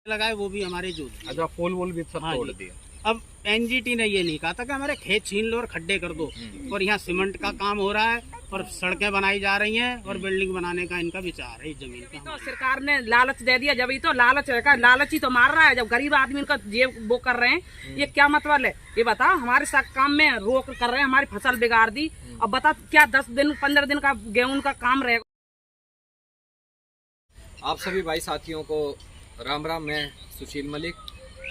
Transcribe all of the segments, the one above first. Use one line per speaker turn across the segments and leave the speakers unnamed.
लगाए वो भी हमारे जूत।
अच्छा, फूल वूल भी सब
हाँ
तोड़
जी।
दिए।
अब एनजीटी ने ये नहीं कहा था कि हमारे खेत छीन लो और खड्डे कर दो, और यहाँ सीमेंट का काम हो रहा है और सड़कें बनाई जा रही हैं और बिल्डिंग बनाने का इनका विचार है इस जमीन का।
तो सरकार ने लालच दे दिया, जब ये तो लालच है, लालच ही तो मार रहा है। जब गरीब आदमी का जेब वो कर रहे हैं, ये क्या मतलब है? ये बताओ, हमारे साथ काम में रोक कर रहे हैं, हमारी फसल बिगाड़ दी। अब बता क्या 10 दिन 15 दिन का गेहूं का काम रहेगा?
आप सभी भाई साथियों को राम राम। मैं सुशील मलिक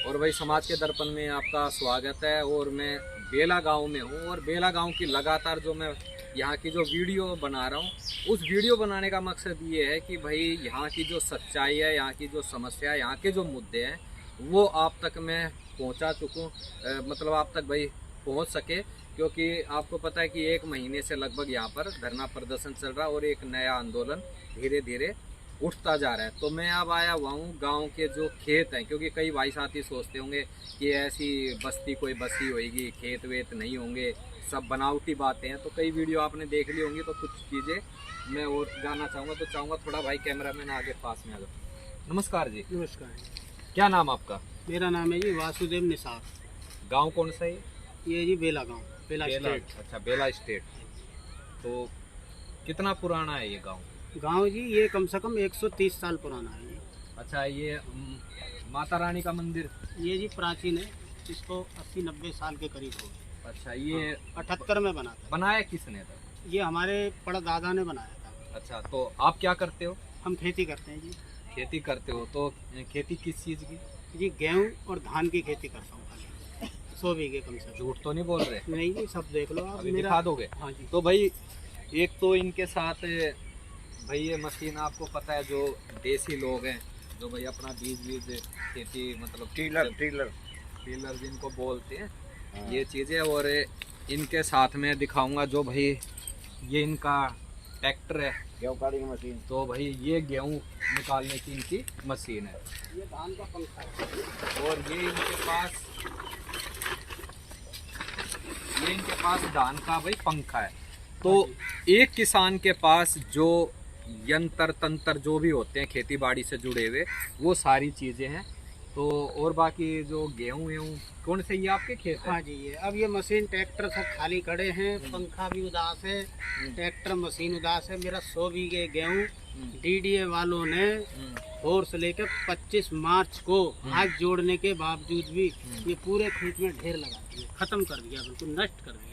और भाई समाज के दर्पण में आपका स्वागत है। और मैं बेला गांव में हूं और बेला गांव की लगातार जो मैं यहाँ की जो वीडियो बना रहा हूँ, उस वीडियो बनाने का मकसद ये है कि भाई यहाँ की जो सच्चाई है, यहाँ की जो समस्या है, यहाँ के जो मुद्दे हैं वो आप तक मैं पहुँचा चुकूँ, मतलब आप तक भाई पहुँच सके। क्योंकि आपको पता है कि 1 महीने से लगभग यहाँ पर धरना प्रदर्शन चल रहा है और एक नया आंदोलन धीरे धीरे उठता जा रहा है। तो मैं अब आया हुआ हूँ गाँव के जो खेत हैं, क्योंकि कई भाई साथी सोचते होंगे कि ऐसी बस्ती कोई बसी होगी, खेत वेत नहीं होंगे, सब बनावटी बातें हैं। तो कई वीडियो आपने देख ली होंगी, तो कुछ चीज़ें मैं और जानना चाहूँगा। तो चाहूँगा थोड़ा भाई कैमरामैन आगे पास में आ जाओ। नमस्कार जी।
नमस्कार।
क्या नाम आपका?
मेरा नाम है जी वासुदेव निसार।
गाँव कौन सा है?
ये जी बेला गाँव, बेला स्टेट।
अच्छा, बेला स्टेट। तो कितना पुराना है ये गाँव?
गाँव जी ये कम से कम 130 साल पुराना है।
अच्छा, ये माता रानी का मंदिर?
ये जी प्राचीन है, इसको 80-90 साल के करीब हो गए।
अच्छा, ये
78 में बना था।
बनाया किसने था?
ये हमारे परदादा ने बनाया था।
अच्छा, तो आप क्या करते हो?
हम खेती करते हैं जी।
खेती करते हो, तो खेती किस चीज़ की?
जी गेहूँ और धान की खेती करता हूँ खाली, 100 बीघे कम से कम।
झूठ तो नहीं बोल रहे?
नहीं जी, सब देख लो आप।
अभी
मेरा
दिखा दोगे?
हाँ जी।
तो भाई एक तो इनके साथ भाई ये मशीन आपको पता है, जो देसी लोग हैं जो भाई अपना बीज खेती, मतलब टीलर जिनको बोलते हैं, ये चीज़ें। और इनके साथ में दिखाऊंगा जो भाई ये इनका ट्रैक्टर है,
गेहूँ काटने की मशीन।
तो भाई ये गेहूँ निकालने की इनकी मशीन है।
ये धान का पंखा है।
और ये इनके पास धान का भाई पंखा है। तो एक किसान के पास जो यंत्र तंत्र जो भी होते हैं खेती बाड़ी से जुड़े हुए, वो सारी चीज़ें हैं। तो और बाकी जो गेहूँ कौन से, ये आपके खेत है?
हाँ जी। ये अब ये मशीन ट्रैक्टर सब खाली खड़े हैं, पंखा भी उदास है, ट्रैक्टर मशीन उदास है। मेरा 100 बीघे गेहूँ डीडीए वालों ने फोर्स लेकर 25 मार्च को हाथ जोड़ने के बावजूद भी ये पूरे खेत में ढेर लगा दिया, खत्म कर दिया, बिल्कुल नष्ट कर दिया।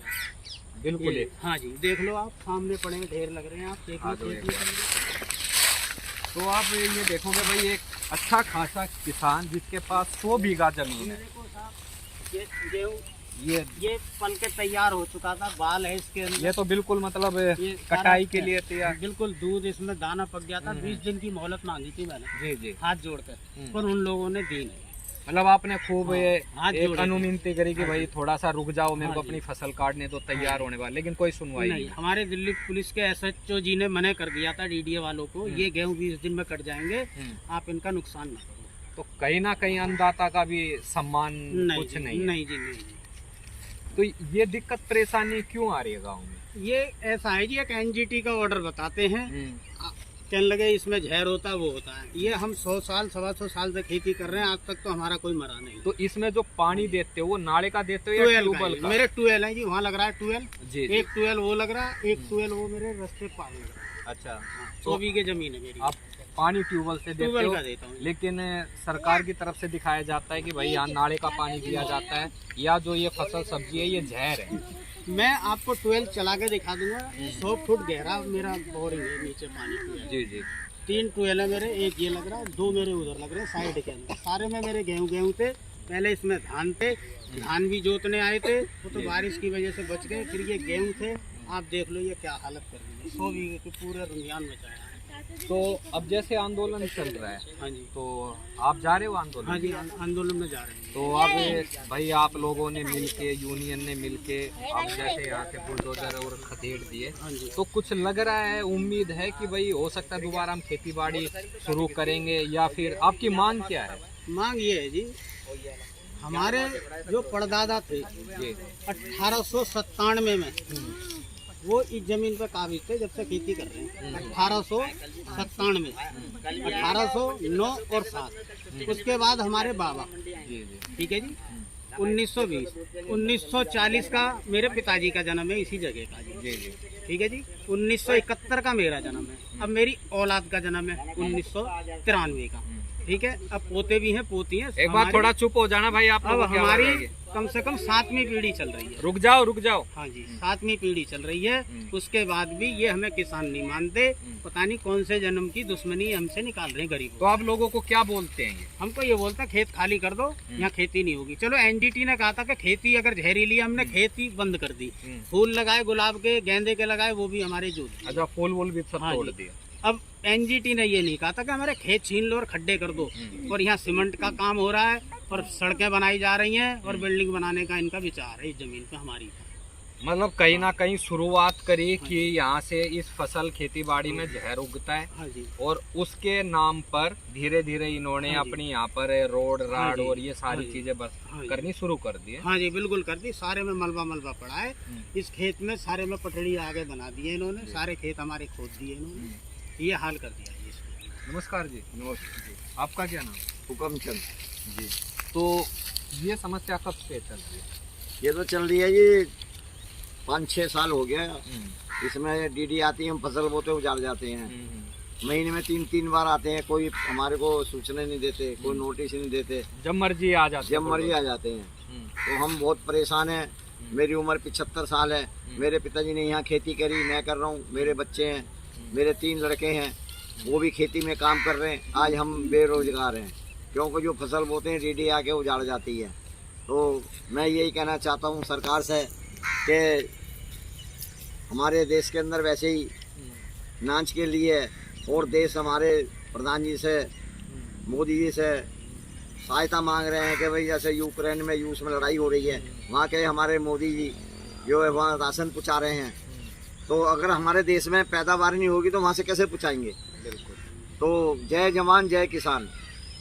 बिल्कुल।
हाँ जी, देख लो आप, सामने पड़े ढेर लग रहे हैं, आप देखिए।
तो आप ये देखोगे भाई, एक अच्छा खासा किसान जिसके पास 100 बीघा जमीन है।
देखो साहब, ये गेहूँ
ये
पल के तैयार हो चुका था, बाल है इसके अंदर।
ये तो बिल्कुल मतलब
ये
कटाई के लिए तैयार।
बिल्कुल दूध इसमें दाना पक गया था। 20 दिन की मोहलत मांगी थी मैंने,
जी जी,
हाथ जोड़कर, पर उन लोगों ने दी नहीं।
मतलब आपने खूब
हाथ
एक
जोड़े थे।
अनुमिनति करी कि भाई थोड़ा सा रुक जाओ, मेरे को
हाँ जी।
अपनी फसल काटने तो तैयार होने वाला, लेकिन कोई सुनवाई
नहीं।
नहीं।
हमारे दिल्ली पुलिस के एसएचओ जी ने मना कर दिया था डीडीए वालों को, ये गेहूँ 20 दिन में कट जाएंगे, आप इनका नुकसान न करो।
तो कहीं ना कहीं अन्नदाता का भी सम्मान
नहीं
कुछ
जी,
नहीं है।
नहीं जी, नहीं।
तो ये दिक्कत परेशानी क्यों आ रही है गाँव में?
ये ऐसा है जी, एक एनजीटी का ऑर्डर बताते हैं, कहने लगे इसमें जहर होता है, वो होता है। ये हम 100 साल 125 साल से खेती कर रहे हैं, आज तक तो हमारा कोई मरा नहीं।
तो इसमें जो पानी देते हो वो नाले का देते हो या ट्यूबवेल का?
मेरे ट्यूबवेल है जी, वहाँ लग रहा है ट्यूबवेल।
जी,
एक ट्यूबवेल वो लग रहा है, एक ट्यूबवेल वो मेरे रास्ते पार लग रहा है।
अच्छा,
100 बीघे जमीन है मेरी।
आप पानी ट्यूबवेल से देते
ट्यूबवेल
हो,
का देता हूँ।
लेकिन सरकार की तरफ से दिखाया जाता है कि भाई यहाँ नाले का पानी दिया जाता है, या जो ये फसल सब्जी है ये जहर है।
मैं आपको ट्यूबवेल चला के दिखा दूंगा। 100 फुट गहरा मेरा बोरिंग है, नीचे पानी ट्यूबवेल।
जी जी।
3 ट्यूबवेल है मेरे, एक ये लग रहा है, 2 मेरे उधर लग रहे हैं साइड के अंदर। सारे में मेरे गेहूँ थे, पहले इसमें धान थे, धान भी जोतने आए थे, वो तो बारिश की वजह से बच गए। फिर ये गेहूँ थे, आप देख लो ये क्या हालत कर दी है, 100 बीघे के पूरे रुझान मचाया है।
तो अब जैसे आंदोलन चल रहा है,
हाँ जी।
तो आप जा रहे हो आंदोलन?
हाँ जी, आंदोलन में जा रहे हैं।
तो अब भाई आप लोगों ने मिलके, यूनियन ने मिलके, अब जैसे यहाँ से बुलडोजर और खदेड़ दिए,
हाँ जी।
तो कुछ लग रहा है, उम्मीद है कि भाई हो सकता है दोबारा हम खेती बाड़ी शुरू करेंगे, या फिर आपकी मांग क्या है?
मांग ये है जी, हमारे जो परदादा थे, 1897 में वो इस जमीन पे काबिज थे जब से खेती कर रहे हैं 1897 1809 और 7। उसके बाद हमारे बाबा, ठीक है जी, 1920 1940 का मेरे पिताजी का जन्म है इसी जगह का जी, ठीक है जी। 1971 का मेरा जन्म है। अब मेरी औलाद का जन्म है 1993 का, ठीक है। अब पोते भी हैं, पोती हैं।
एक बार थोड़ा चुप हो जाना भाई, आप
अब हमारी कम से कम 7वीं पीढ़ी चल रही है।
रुक जाओ।
हाँ जी, 7वीं पीढ़ी चल रही है। उसके बाद भी ये हमें किसान नहीं मानते। पता नहीं कौन से जन्म की दुश्मनी हमसे निकाल रहे हैं गरीबों।
तो आप लोगों को क्या बोलते हैं ये?
हमको ये बोलता खेत खाली कर दो, यहाँ खेती नहीं होगी। चलो एनजीटी ने कहा था कि खेती अगर जहरीली है, हमने खेती बंद कर दी। फूल लगाए, गुलाब के, गेंदे के लगाए, वो भी हमारे जोत दिए।
अच्छा, फूल वूल भी सब
हाँ
तोड़
जी।
दिया।
अब एनजीटी ने ये नहीं कहा था कि हमारे खेत छीन लो और खड्डे कर दो। और यहाँ सीमेंट का काम हो रहा है और सड़कें बनाई जा रही हैं और बिल्डिंग बनाने का इनका विचार है इस जमीन पे हमारी।
मतलब कहीं ना कहीं शुरुआत करी कि यहाँ से इस फसल खेती बाड़ी में जहर उगता है।
हाँ जी,
और उसके नाम पर धीरे धीरे इन्होंने
हाँ जी।
अपनी यहाँ पर रोड राड
जी।
और ये सारी
हाँ जी।
चीजें बस
हाँ जी।
करनी शुरू कर दी है।
हाँ जी, बिल्कुल कर दी। सारे में मलबा पड़ा है। इस खेत में सारे में पटड़ी आगे बना दी है इन्होंने। सारे खेत हमारे खोद दिए इन्होंने। ये हाल कर दिया है इसमें।
नमस्कार जी। नमस्कार। आपका क्या नाम?
हुक्म चंद
जी। तो ये समस्या कब से चल रही है?
ये तो चल रही है जी 5-6 साल हो गया। इसमें डीडी आती है, हम फसल बोते उजाड़ जाते हैं। महीने में 3 बार आते हैं। कोई हमारे को सूचना नहीं देते, कोई नोटिस नहीं देते,
जब मर्जी आ जाते
जब मर्जी आ जाते हैं। तो हम बहुत परेशान हैं। मेरी उम्र 75 साल है। मेरे पिताजी ने यहाँ खेती करी, मैं कर रहा हूँ। मेरे बच्चे हैं, मेरे 3 लड़के हैं, वो भी खेती में काम कर रहे हैं। आज हम बेरोजगार हैं क्योंकि जो फसल बोते हैं डीडी आके उजाड़ जाती है। तो मैं यही कहना चाहता हूँ सरकार से कि हमारे देश के अंदर वैसे ही नाच के लिए और देश हमारे प्रधान जी से, मोदी जी से सहायता मांग रहे हैं कि भाई जैसे यूक्रेन में रूस में लड़ाई हो रही है, वहाँ के हमारे मोदी जी जो है वहाँ राशन पहुँचा रहे हैं। तो अगर हमारे देश में पैदावार नहीं होगी तो वहाँ से कैसे पहुँचाएंगे?
बिल्कुल।
तो जय जवान जय किसान।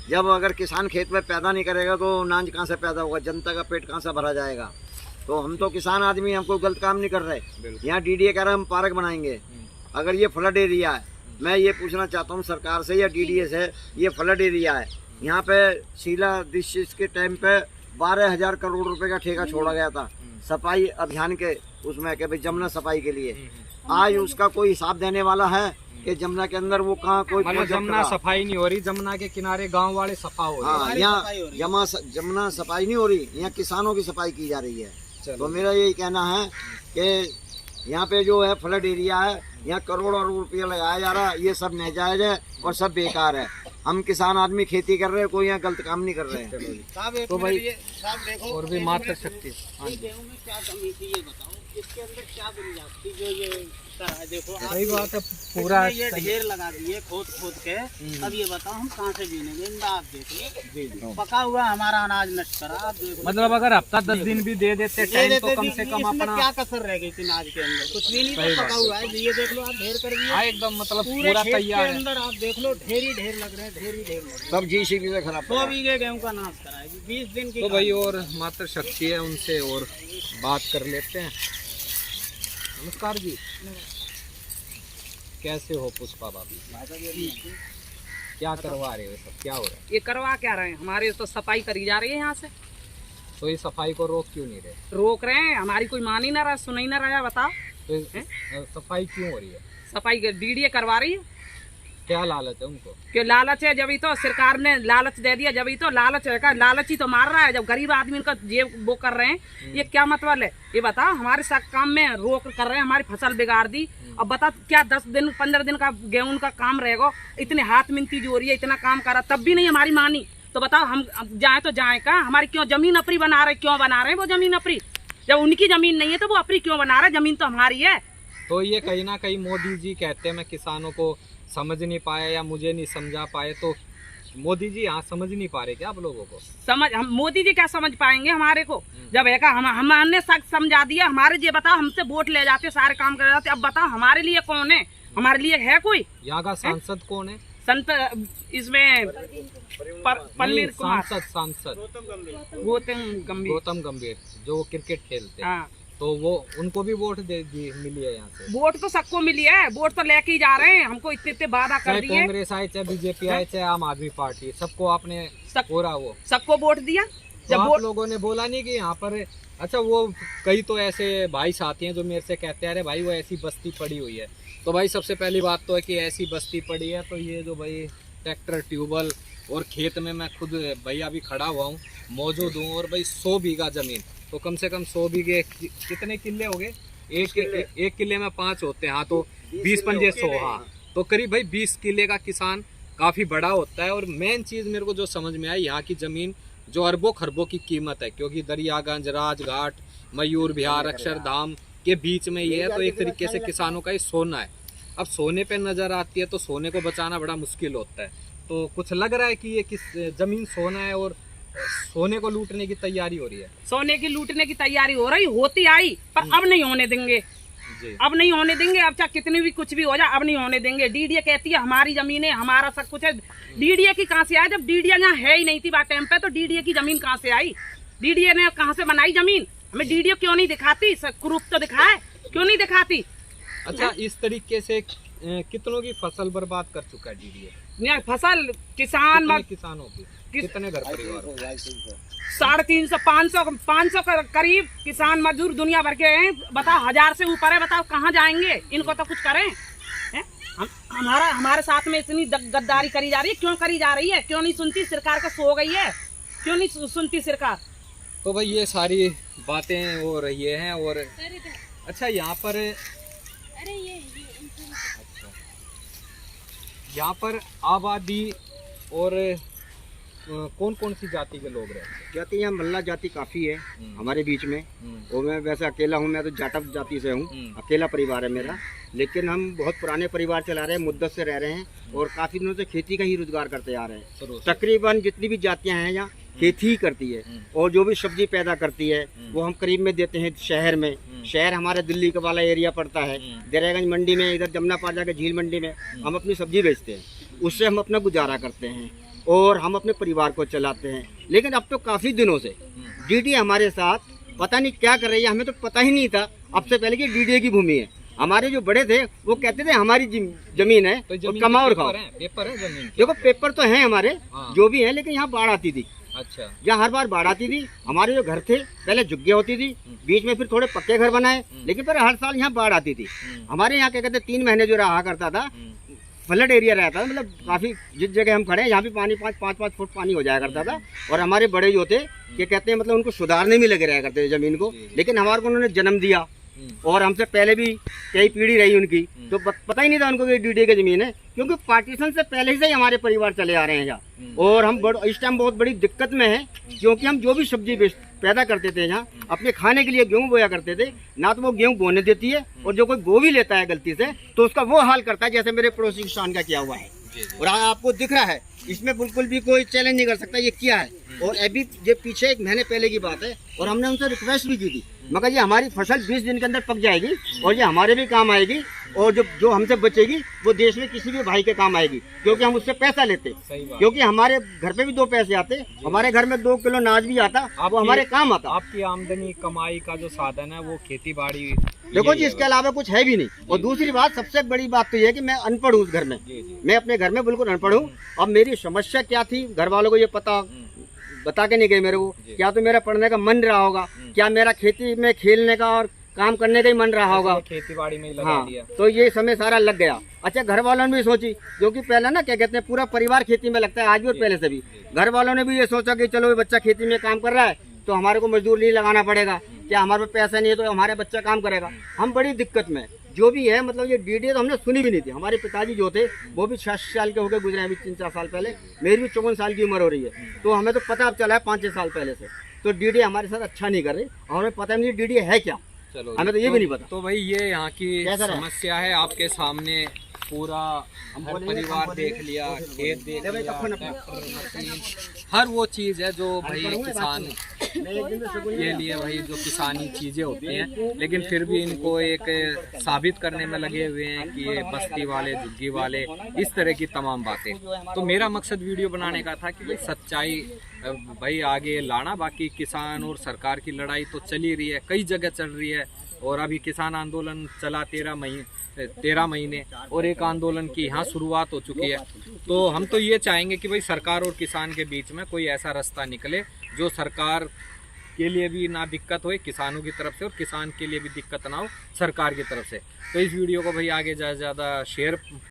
जब अगर किसान खेत में पैदा नहीं करेगा तो अनाज कहाँ से पैदा होगा? जनता का पेट कहाँ से भरा जाएगा? तो हम तो किसान आदमी, हमको गलत काम नहीं कर रहे। यहाँ डीडीए कह रहे हैं हम पार्क बनाएंगे। अगर ये फ्लड एरिया है, मैं ये पूछना चाहता हूँ सरकार से या डीडीए से, ये फ्लड एरिया है, यहाँ पे शीला दीक्षित के टाइम पे 12,000 करोड़ रुपए का ठेका छोड़ा गया था सफाई अभियान के उसमें, कि भाई जमुना सफाई के लिए। आज उसका कोई हिसाब देने वाला है कि जमुना के अंदर वो कहाँ कोई
मतलब जमुना सफाई नहीं हो रही, जमुना के किनारे गांव वाले सफा हो रहे हैं।
हाँ, यहाँ जमुना सफाई नहीं हो रही, यहाँ किसानों की सफाई की जा रही है। तो मेरा यही कहना है कि यहाँ पे जो है फ्लड एरिया है, यहाँ करोड़ों रुपया लगाया जा रहा है, ये सब नाजायज है और सब बेकार है। हम किसान आदमी खेती कर रहे हैं, कोई यहाँ गलत काम नहीं कर रहे हैं।
तो भाई
साहब देखो
और भी मात्र शक्ति।
गेहूं में क्या कमी थी ये बताओ, इसके अंदर क्या गुंजाइश थी जो ये कर है? देखो
सही बात है, पूरा
ये ढेर लगा दिए खोद के। अब ये बताओ हम कहाँ से बीनेंगे? इनका आप देख लो, पका हुआ हमारा अनाज नष्ट करा। आप देखो,
मतलब अगर हफ्ता 10 दिन भी दे देते टाइम तो कम से कम
इसमें
अपना
क्या कसर रह गई थी अनाज के अंदर? कुछ भी नहीं, तो पका हुआ है। ये देख लो आप, ढेर कर दिया
एकदम मतलब
पूरे
पूरा
खेत के
तैयार है।
अंदर। आप देख लो ढेर ही ढेर लग रहे हैं, ढेर ही ढेर लग रहे हैं।
सब जीसीबी से खराब
100 बीघे गेहूं का नाश कराएगी 20 दिन की।
तो भाई और मात्र शक्ति है, उनसे और बात कर लेते हैं। नमस्कार जी। कैसे हो पुष्पा भाभी? क्या करवा रहे हो? सब क्या हो रहा है?
ये करवा क्या रहे हैं? हमारे तो सफाई करी जा रही है यहाँ से।
तो ये सफाई को रोक क्यों नहीं रहे?
रोक रहे हैं, हमारी कोई मान ही ना रहा, सुन ही ना रहा। बताओ
तो सफाई क्यों हो रही है?
सफाई डीडीए करवा रही है।
क्या लालच है उनको?
कि लालच है, जब ही तो सरकार ने लालच दे दिया, जब ही तो लालच है का लालच ही तो मार रहा है। जब गरीब आदमी का जेब वो कर रहे हैं, ये क्या मतलब है? ये बताओ, हमारे साथ काम में रोक कर रहे हैं, हमारी फसल बिगाड़ दी। अब बता क्या 10 दिन 15 दिन का गेहूं का काम रहेगा? इतने हाथ मिनती जो हो रही है, इतना काम करा तब भी नहीं हमारी मानी। तो बताओ हम जाए तो जाए का? हमारी क्यों जमीन अपनी बना रहे? क्यों बना रहे हैं वो जमीन अपनी? जब उनकी जमीन नहीं है तो वो अपनी क्यों बना रहे? जमीन तो हमारी है।
तो ये कहीं ना कहीं मोदी जी कहते हैं मैं किसानों को समझ नहीं पाया या मुझे नहीं समझा पाए, तो मोदी जी यहाँ समझ नहीं पा रहे क्या आप लोगों को?
समझ हम मोदी जी क्या समझ पाएंगे हमारे को? जब है का हमने समझा दिया हमारे। ये बताओ, हमसे वोट ले जाते, सारे काम कर जाते। अब बताओ हमारे लिए कौन है? हमारे लिए है कोई?
यहाँ का सांसद कौन है?
संत इसमें पन्नीर कुमार,
सांसद
गौतम गंभीर,
गौतम गंभीर जो क्रिकेट खेलते हैं।
हाँ,
तो वो उनको भी वोट दे दी मिली है यहाँ से?
वोट तो सबको मिली है, वोट तो लेके ही जा रहे हैं, हमको इतने इतने वादा कर
चाहे
दिए।
कांग्रेस आए, चाहे बीजेपी आए, चाहे आम आदमी पार्टी, सबको आपने पूरा वो
सबको वोट दिया।
तो
जब
आप
वोट
लोगों ने बोला नहीं कि यहाँ पर, अच्छा वो कई तो ऐसे भाई साथी हैं जो मेरे से कहते हैं अरे भाई वो ऐसी बस्ती पड़ी हुई है। तो भाई सबसे पहली बात तो है कि ऐसी बस्ती पड़ी है, तो ये जो भाई ट्रैक्टर, ट्यूबवेल और खेत में मैं खुद भैया अभी खड़ा हुआ हूँ, मौजूद हूँ, और भाई 100 बीघा जमीन, तो कम से कम 100 बीघे कितने किले हो गए? एक किले में 5 होते हैं, हाँ तो 20 पंजे 100, हाँ तो करीब भाई 20 किले का किसान काफ़ी बड़ा होता है। और मेन चीज़ मेरे को जो समझ में आई, यहाँ की ज़मीन जो अरबों खरबों की कीमत है, क्योंकि दरियागंज, राजघाट, मयूर विहार, अक्षरधाम के बीच में ये है, तो एक तरीके से किसानों का ये सोना है। अब सोने पे नज़र आती है तो सोने को बचाना बड़ा मुश्किल होता है, तो कुछ लग रहा है कि ये किस ज़मीन सोना है और सोने को लूटने की तैयारी हो रही है।
सोने की लूटने की तैयारी हो रही, होती आई, पर अब नहीं होने देंगे
जी।
अब नहीं होने देंगे। अब चाहे कितनी भी कुछ भी हो जाए, अब नहीं होने देंगे। डीडीए कहती है हमारी जमीन है, हमारा सब कुछ है। डीडीए की कहाँ से आया? जब डीडीए यहाँ है ही नहीं थी बात टाइम पे, तो डीडीए की जमीन कहाँ से आई? डीडीए ने कहाँ से बनाई जमीन? हमें डीडीए क्यों नहीं दिखाती? प्रूफ तो दिखाए, क्यों नहीं दिखाती?
अच्छा, इस तरीके से कितनों की फसल बर्बाद कर चुका है डीडीए?
यहाँ फसल किसान
किसानों की कितने घर परिवार?
350, 500 करीब किसान मजदूर दुनिया भर के हैं। बताओ 1000 से ऊपर है, बताओ कहाँ जाएंगे? इनको तो कुछ करें। हमारे साथ में इतनी गद्दारी करी जा रही है, क्यों करी जा रही है? क्यों नहीं सुनती सरकार? का सो गई है, क्यों नहीं सुनती सरकार?
तो भाई ये सारी बातें हो रही हैं। और अच्छा यहाँ पर यहाँ पर आबादी और कौन कौन सी जाति के लोग रहते हैं?
जाति यहाँ मल्ला जाति काफ़ी है हमारे बीच में, और मैं वैसे अकेला हूँ, मैं तो जाटव जाति से हूँ, अकेला परिवार है मेरा। लेकिन हम बहुत पुराने परिवार चला रहे हैं, मुद्दत से रह रहे हैं, और काफ़ी दिनों से खेती का ही रोजगार करते आ रहे हैं। तकरीबन जितनी भी जातियाँ हैं यहाँ खेती ही करती है, और जो भी सब्जी पैदा करती है वो हम करीब में देते हैं शहर में। शहर हमारे दिल्ली का वाला एरिया पड़ता है, दरियागंज मंडी में, इधर जमुना पार जाकर झील मंडी में हम अपनी सब्जी बेचते हैं, उससे हम अपना गुजारा करते हैं और हम अपने परिवार को चलाते हैं। लेकिन अब तो काफ़ी दिनों से डीडीए हमारे साथ पता नहीं क्या कर रही है, हमें तो पता ही नहीं था अब से पहले कि डीडीए की भूमि है। हमारे जो बड़े थे वो कहते थे हमारी जमीन है, तो कमाओ और खाओ।
पेपर है जमीन?
देखो पेपर तो हैं हमारे, जो भी है, लेकिन यहाँ बाढ़ आती थी।
अच्छा,
यहाँ हर बार बाढ़ आती थी। हमारे जो घर थे पहले झुग्गियाँ होती थी, बीच में फिर थोड़े पक्के घर बनाए, लेकिन फिर हर साल यहाँ बाढ़ आती थी। हमारे यहाँ क्या कहते 3 महीने जो रहा करता था, फ्लड एरिया रहता था, मतलब काफ़ी जिस जगह हम खड़े हैं यहाँ भी पानी 5-5 फुट पानी हो जाया करता था। और हमारे बड़े जो थे क्या कहते हैं, मतलब उनको सुधारने में लगे रहा करते थे ज़मीन को, लेकिन हमारे को उन्होंने जन्म दिया और हमसे पहले भी कई पीढ़ी रही उनकी, तो पता ही नहीं था उनको कि डीडीए की ज़मीन है, क्योंकि पार्टीशन से पहले से ही हमारे परिवार चले आ रहे हैं यहाँ। और हम इस टाइम बहुत बड़ी दिक्कत में हैं, क्योंकि हम जो भी सब्जी पैदा करते थे यहाँ अपने खाने के लिए, गेहूँ बोया करते थे ना, तो वो गेहूँ बोने देती है, और जो कोई बो भी लेता है गलती से तो उसका वो हाल करता है जैसे मेरे पड़ोसी किसान का किया हुआ है। और आपको दिख रहा है, इसमें बिल्कुल भी कोई चैलेंज नहीं कर सकता ये क्या है। और अभी ये पीछे 1 महीने पहले की बात है, और हमने उनसे रिक्वेस्ट भी की थी, मगर ये हमारी फसल 20 दिन के अंदर पक जाएगी और ये हमारे भी काम आएगी, और जो हमसे बचेगी वो देश में किसी भी भाई के काम आएगी, क्योंकि हम उससे पैसा लेते, क्योंकि हमारे घर पे भी 2 पैसे आते, हमारे घर में 2 किलो अनाज भी आता, वो हमारे काम आता।
आपकी आमदनी कमाई का जो साधन है वो खेती बाड़ी?
देखो जी, इसके अलावा कुछ है भी नहीं। और दूसरी बात, सबसे बड़ी बात तो ये है कि मैं अनपढ़ हूँ उस घर में, मैं अपने घर में बिल्कुल अनपढ़ हूँ। अब मेरी समस्या क्या थी घर वालों को ये बता के नहीं गए मेरे को। क्या तो मेरा पढ़ने का मन रहा होगा, क्या मेरा खेती में खेलने का और काम करने का ही मन रहा होगा,
खेती बाड़ी में ही लगा
हाँ,
दिया।
तो ये समय सारा लग गया। अच्छा, घर वालों ने भी सोची, क्योंकि पहले ना क्या कहते हैं पूरा परिवार खेती में लगता है, आज भी और पहले से भी। घर वालों ने भी ये सोचा कि चलो बच्चा खेती में काम कर रहा है तो हमारे को मजदूर नहीं लगाना पड़ेगा, क्या हमारे पास पैसा नहीं है तो हमारे बच्चा काम करेगा। हम बड़ी दिक्कत में जो भी है, मतलब ये डीडीए तो हमने सुनी भी नहीं थी। हमारे पिताजी जो थे वो भी 66 साल के होकर गुजरे हैं अभी 3-4 साल पहले, मेरी भी 54 साल की उम्र हो रही है, तो हमें तो पता अब चला है 5-6 साल पहले से। तो डीडीए हमारे साथ अच्छा नहीं कर रही, हमें पता नहीं डीडीए है क्या,
चलो
हमें तो ये भी नहीं पता।
तो भाई ये यहाँ की समस्या है, आपके सामने पूरा परिवार देख लिया, खेत देख लिया, हर वो चीज़ है जो भाई किसान के लिए भाई जो किसानी चीज़ें होती हैं, लेकिन फिर भी इनको एक साबित करने में लगे हुए हैं कि ये बस्ती वाले, झुग्गी वाले, इस तरह की तमाम बातें। तो मेरा मकसद वीडियो बनाने का था कि भाई सच्चाई भाई आगे लाना। बाकी किसान और सरकार की लड़ाई तो चल ही रही है, कई जगह चल रही है, और अभी किसान आंदोलन चला 13 महीने और एक आंदोलन की यहाँ शुरुआत हो चुकी है। तो हम तो ये चाहेंगे कि भाई सरकार और किसान के बीच में कोई ऐसा रास्ता निकले जो सरकार के लिए भी ना दिक्कत हो किसानों की तरफ से, और किसान के लिए भी दिक्कत ना हो सरकार की तरफ से। तो इस वीडियो को भाई आगे ज़्यादा से ज़्यादा शेयर